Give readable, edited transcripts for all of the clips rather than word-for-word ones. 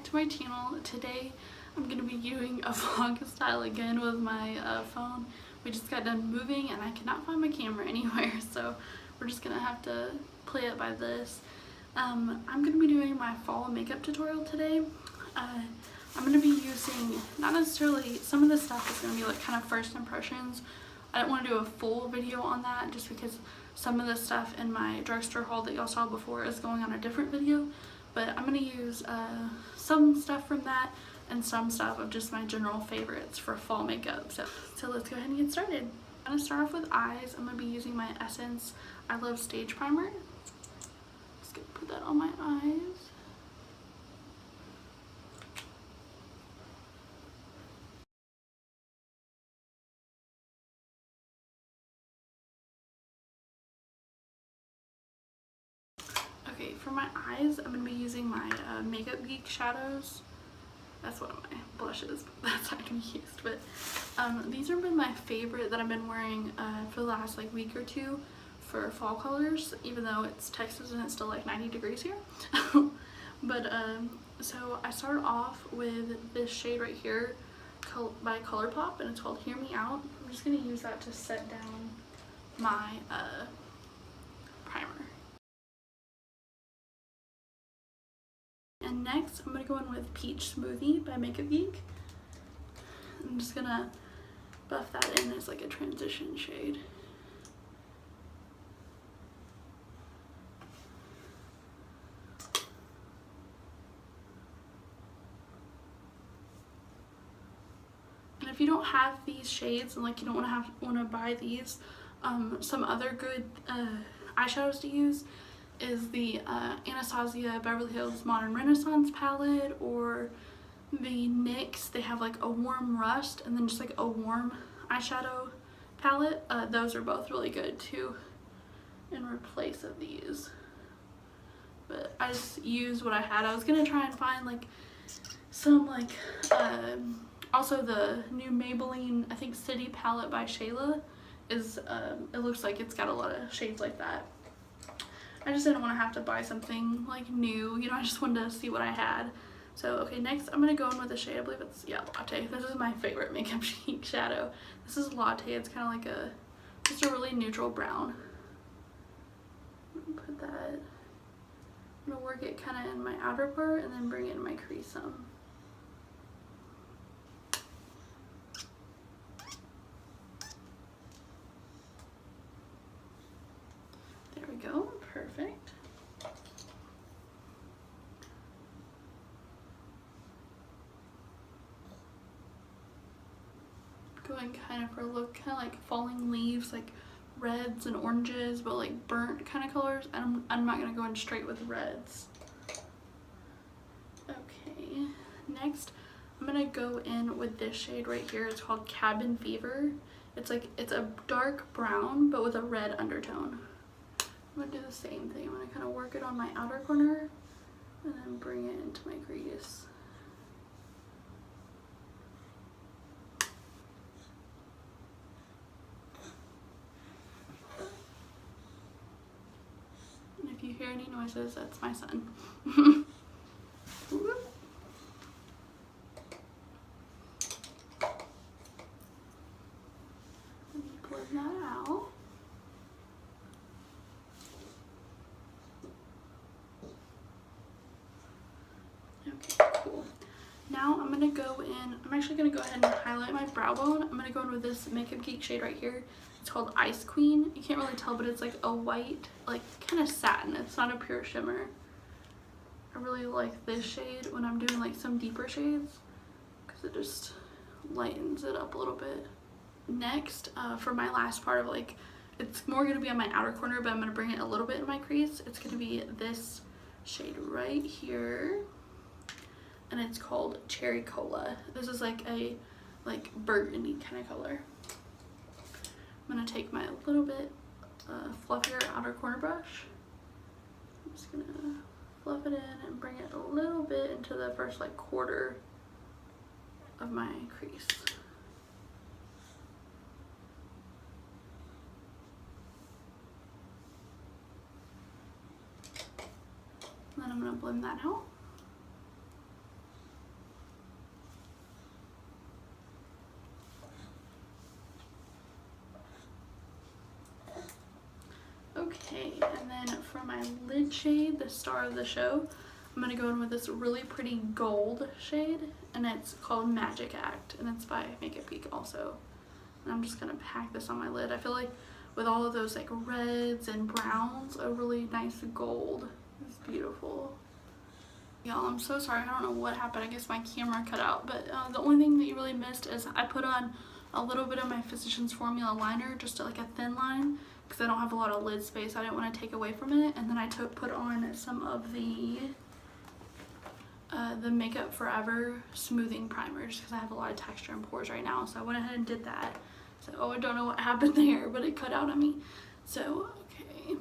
to my channel. Today I'm going to be doing a vlog style again with my phone. We just got done moving and I cannot find my camera anywhere, so we're just going to have to play it by this. I'm going to be doing my fall makeup tutorial today. I'm going to be using, not necessarily, some of this stuff is going to be like kind of first impressions. I didn't want to do a full video on that just because some of the stuff in my drugstore haul that y'all saw before is going on a different video. But I'm going to use some stuff from that and some stuff of just my general favorites for fall makeup. So let's go ahead and get started. I'm going to start off with eyes. I'm going to be using my Essence I Love Stage Primer. Just going to put that on my eyes. Okay, for my eyes, I'm going to be using my Makeup Geek shadows. That's one of my blushes, that's not going to be used. But these have been my favorite that I've been wearing for the last like week or two for fall colors, even though it's Texas and it's still like 90 degrees here. But so I started off with this shade right here by ColourPop, and it's called Hear Me Out. I'm just going to use that to set down my primer. And next, I'm going to go in with Peach Smoothie by Makeup Geek. I'm just going to buff that in as like a transition shade. And if you don't have these shades and like you don't want to buy these, some other good eyeshadows to use is the Anastasia Beverly Hills Modern Renaissance palette, or the NYX. They have like a warm rust and then just like a warm eyeshadow palette. Those are both really good too in replace of these. But I just used what I had. I was gonna try and find like some like also the new Maybelline, I think, City palette by Shayla is it looks like it's got a lot of shades like that. I just didn't want to have to buy something like new, you know, I just wanted to see what I had. So, okay, next I'm going to go in with a shade, I believe it's, yeah, Latte. This is my favorite Makeup Geek shadow. This is Latte. It's kind of like just a really neutral brown. Put that, I'm going to work it kind of in my outer part and then bring it in my crease some. There we go, perfect. Going kind of for a look, kind of like falling leaves, like reds and oranges, but like burnt kind of colors. And I'm not going to go in straight with reds. Okay, next I'm going to go in with this shade right here. It's called Cabin Fever. It's a dark brown, but with a red undertone. I'm going to do the same thing. I'm going to kind of work it on my outer corner and then bring it into my crease. If you hear any noises, that's my son. Blend that out. Okay, cool. Now I'm going to go in, I'm actually going to go ahead and highlight my brow bone. I'm going to go in with this Makeup Geek shade right here. It's called Ice Queen. You can't really tell, but it's like a white, like kind of satin. It's not a pure shimmer. I really like this shade when I'm doing like some deeper shades because it just lightens it up a little bit. Next, for my last part of like, it's more going to be on my outer corner, but I'm going to bring it a little bit in my crease. It's going to be this shade right here. And it's called Cherry Cola. This is like a burgundy kind of color. I'm gonna take my little bit fluffier outer corner brush. I'm just gonna fluff it in and bring it a little bit into the first like quarter of my crease. And then I'm gonna blend that out. Okay, and then for my lid shade, the star of the show, I'm going to go in with this really pretty gold shade, and it's called Magic Act, and it's by Makeup Geek also. And I'm just going to pack this on my lid. I feel like with all of those like reds and browns, a really nice gold is beautiful. Y'all, I'm so sorry. I don't know what happened. I guess my camera cut out, but the only thing that you really missed is I put on a little bit of my Physicians Formula liner, just like a thin line, because I don't have a lot of lid space. I didn't want to take away from it. And then I put on some of the Makeup Forever smoothing primers, because I have a lot of texture and pores right now. So I went ahead and did that. So, oh, I don't know what happened there, but it cut out on me. So, okay.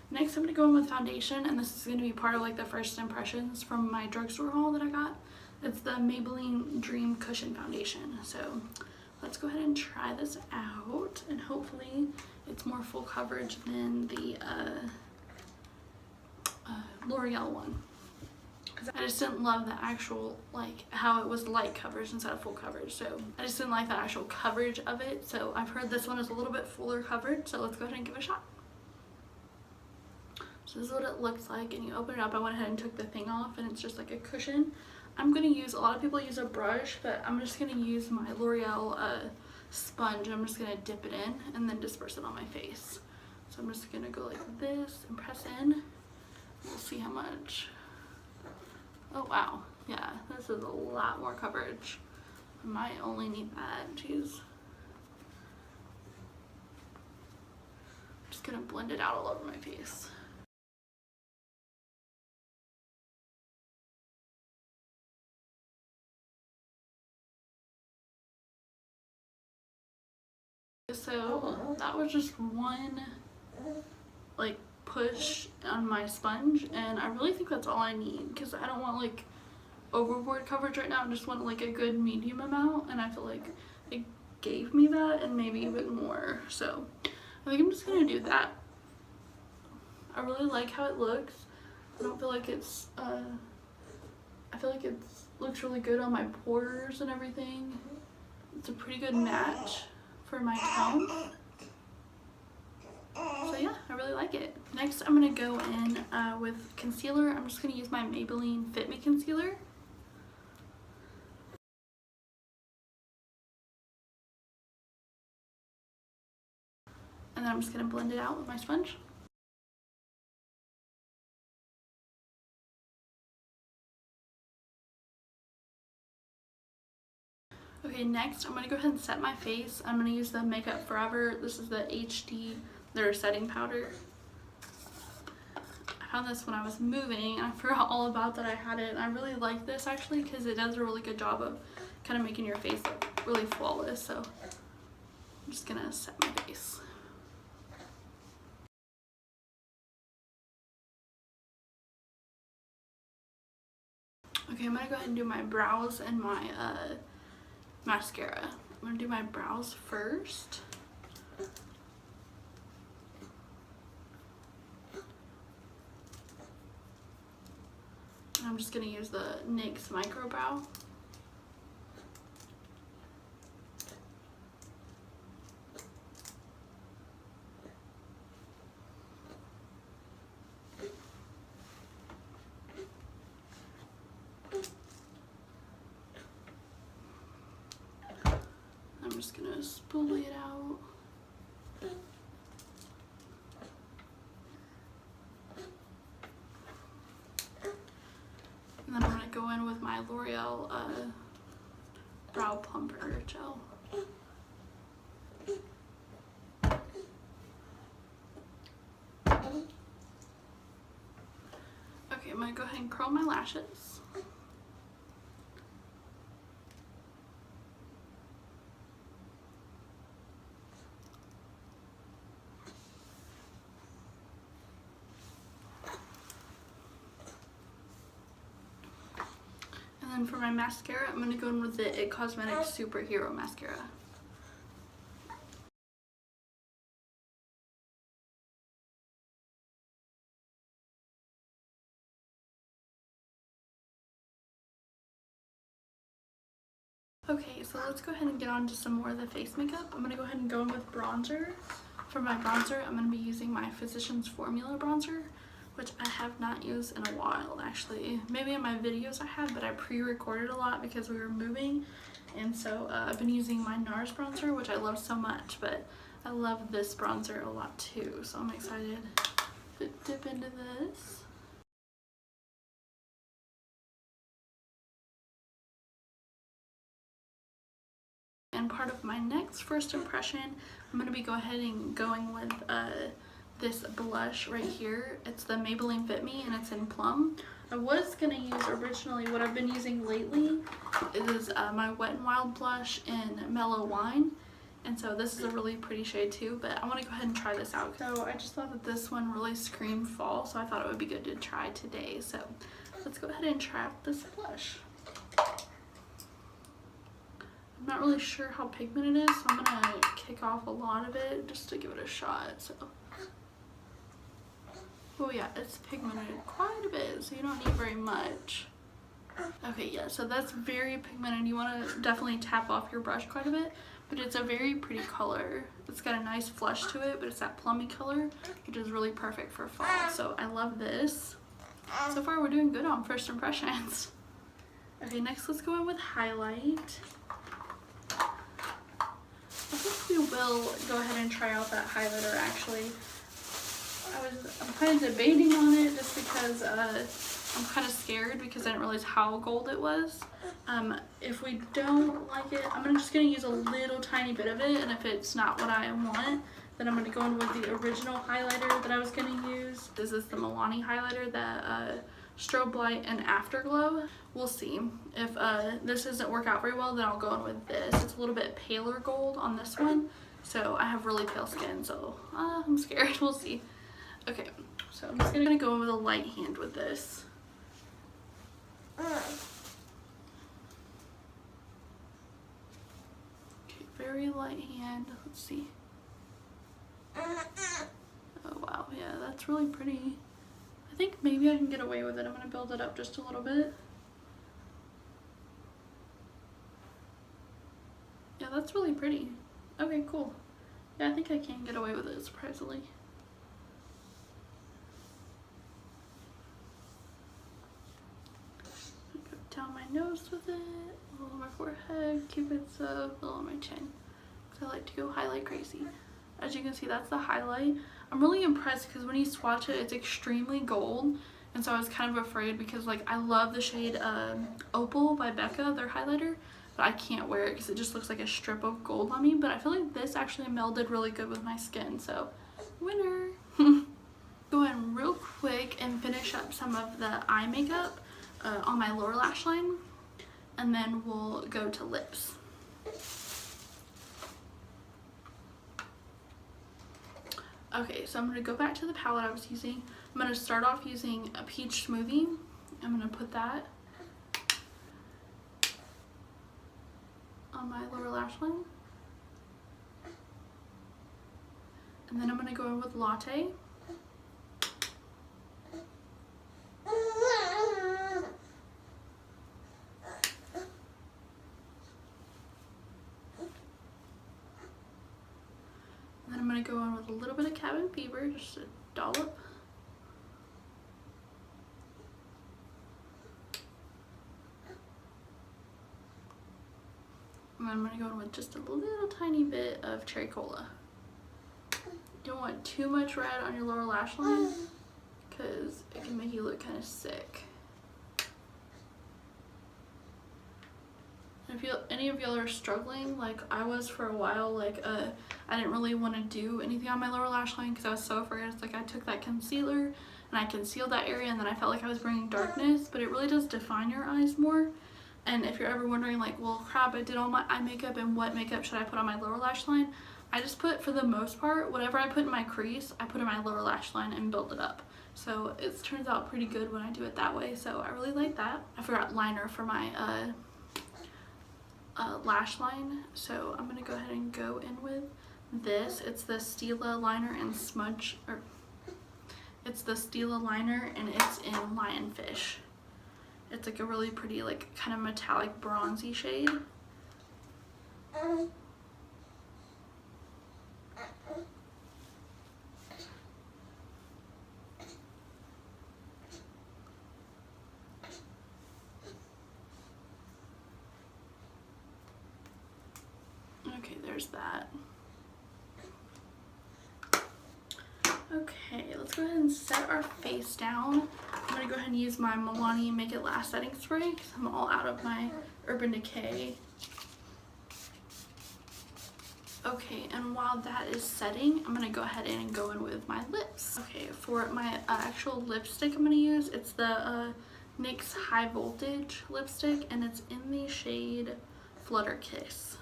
Next, I'm going to go in with foundation, and this is going to be part of like the first impressions from my drugstore haul that I got. It's the Maybelline Dream Cushion Foundation. So, let's go ahead and try this out, and hopefully it's more full coverage than the L'Oreal one. I just didn't love the actual, like, how it was light coverage instead of full coverage. So I just didn't like the actual coverage of it. So I've heard this one is a little bit fuller coverage. So let's go ahead and give it a shot. So this is what it looks like. And you open it up. I went ahead and took the thing off, and it's just like a cushion. I'm going to use, a lot of people use a brush, but I'm just going to use my L'Oreal sponge. I'm just going to dip it in and then disperse it on my face. So I'm just going to go like this and press in. We'll see how much. Oh wow, yeah, this is a lot more coverage. I might only need that, jeez. I'm just gonna blend it out all over my face. So that was just one like push on my sponge, and I really think that's all I need, because I don't want like overboard coverage right now. I just want like a good medium amount, and I feel like it gave me that and maybe even more. So I think I'm just gonna do that. I really like how it looks. I don't feel like it's I feel like it looks really good on my pores and everything. It's a pretty good match for my tone. So yeah, I really like it. Next, I'm going to go in with concealer. I'm just going to use my Maybelline Fit Me Concealer. And then I'm just going to blend it out with my sponge. Okay, next I'm going to go ahead and set my face. I'm going to use the Makeup Forever. This is the HD, their setting powder. I found this when I was moving, and I forgot all about that I had it. And I really like this actually, because it does a really good job of kind of making your face look really flawless. So I'm just going to set my face. Okay, I'm going to go ahead and do my brows and my mascara. I'm going to do my brows first. And I'm just going to use the NYX Micro Brow. I'm just going to spoolie it out. And then I'm going to go in with my L'Oreal Brow Plumper Gel. Okay, I'm going to go ahead and curl my lashes. And then for my mascara, I'm going to go in with the IT Cosmetics Superhero Mascara. Okay, so let's go ahead and get on to some more of the face makeup. I'm going to go ahead and go in with bronzer. For my bronzer, I'm going to be using my Physicians Formula bronzer, which I have not used in a while actually. Maybe in my videos I have, but I pre-recorded a lot because we were moving. And so I've been using my NARS bronzer, which I love so much, but I love this bronzer a lot too. So I'm excited to dip into this. And part of my next first impression, I'm going to be going with this blush right here. It's the Maybelline Fit Me and it's in Plum. I was going to use originally, what I've been using lately is my Wet n Wild blush in Mellow Wine. And so this is a really pretty shade too, but I want to go ahead and try this out. So I just thought that this one really screamed fall, so I thought it would be good to try today. So let's go ahead and try out this blush. I'm not really sure how pigmented it is, so I'm gonna kick off a lot of it just to give it a shot. So, oh yeah, it's pigmented quite a bit, so you don't need very much. Okay, yeah, so that's very pigmented. You want to definitely tap off your brush quite a bit, but it's a very pretty color. It's got a nice flush to it, but it's that plummy color, which is really perfect for fall. So I love this. So far, we're doing good on first impressions. Okay, next let's go in with highlight. I think we will go ahead and try out that highlighter actually. I'm kind of debating on it just because I'm kind of scared because I didn't realize how gold it was. If we don't like it, I'm just going to use a little tiny bit of it, and if it's not what I want, then I'm going to go in with the original highlighter that I was going to use. This is the Milani highlighter, that Strobe Light and Afterglow. We'll see. If this doesn't work out very well, then I'll go in with this. It's a little bit paler gold on this one, so I have really pale skin, so I'm scared. We'll see. Okay, so I'm just gonna go in with a light hand with this. Okay, very light hand. Let's see. Oh wow, yeah, that's really pretty. I think maybe I can get away with it. I'm gonna build it up just a little bit. Yeah, that's really pretty. Okay, cool. Yeah, I think I can get away with it, surprisingly. Go down my nose with it, a little on my forehead, Cupid's a little on my chin. Because I like to go highlight crazy. As you can see, that's the highlight. I'm really impressed because when you swatch it, it's extremely gold. And so I was kind of afraid because like I love the shade Opal by Becca, their highlighter. But I can't wear it because it just looks like a strip of gold on me. But I feel like this actually melded really good with my skin. So, winner! Go in real quick and finish up some of the eye makeup on my lower lash line. And then we'll go to lips. Okay, so I'm going to go back to the palette I was using. I'm going to start off using a Peach Smoothie. I'm going to put that on my lower lash line. And then I'm going to go in with Latte. And then I'm going to go in with a little bit of Cabin Fever, just a dollop. And I'm going to go in with just a little tiny bit of Cherry Cola. You don't want too much red on your lower lash line because it can make you look kind of sick. And if any of y'all are struggling, like I was for a while, like I didn't really want to do anything on my lower lash line because I was so afraid. It's like I took that concealer and I concealed that area and then I felt like I was bringing darkness, but it really does define your eyes more. And if you're ever wondering like, well crap, I did all my eye makeup and what makeup should I put on my lower lash line, I just put, for the most part, whatever I put in my crease, I put in my lower lash line and build it up. So it turns out pretty good when I do it that way, so I really like that. I forgot liner for my lash line, so I'm gonna go ahead and go in with this. It's the Stila liner and smudge, or it's the Stila liner and it's in Lionfish. It's like a really pretty, like kind of metallic bronzy shade. there's that. Okay, let's go ahead and set our face down. I'm going to go ahead and use my Milani Make It Last setting spray because I'm all out of my Urban Decay. Okay, and while that is setting, I'm going to go ahead and go in with my lips. Okay, for my actual lipstick I'm going to use, it's the NYX High Voltage lipstick, and it's in the shade Flutter Kiss.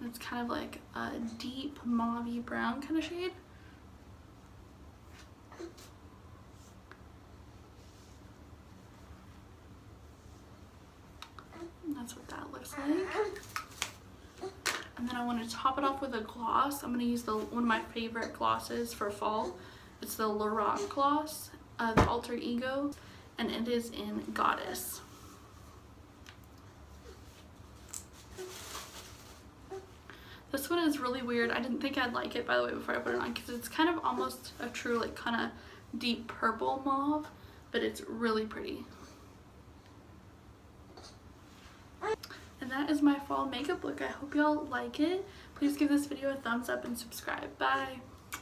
It's kind of like a deep mauve-y brown kind of shade. And that's what that looks like. And then I want to top it off with a gloss. I'm going to use one of my favorite glosses for fall. It's the Lorac gloss, the Alter Ego, and it is in Goddess. This one is really weird. I didn't think I'd like it, by the way, before I put it on, because it's kind of almost a true, like, kind of deep purple mauve, but it's really pretty. And that is my fall makeup look. I hope y'all like it. Please give this video a thumbs up and subscribe. Bye!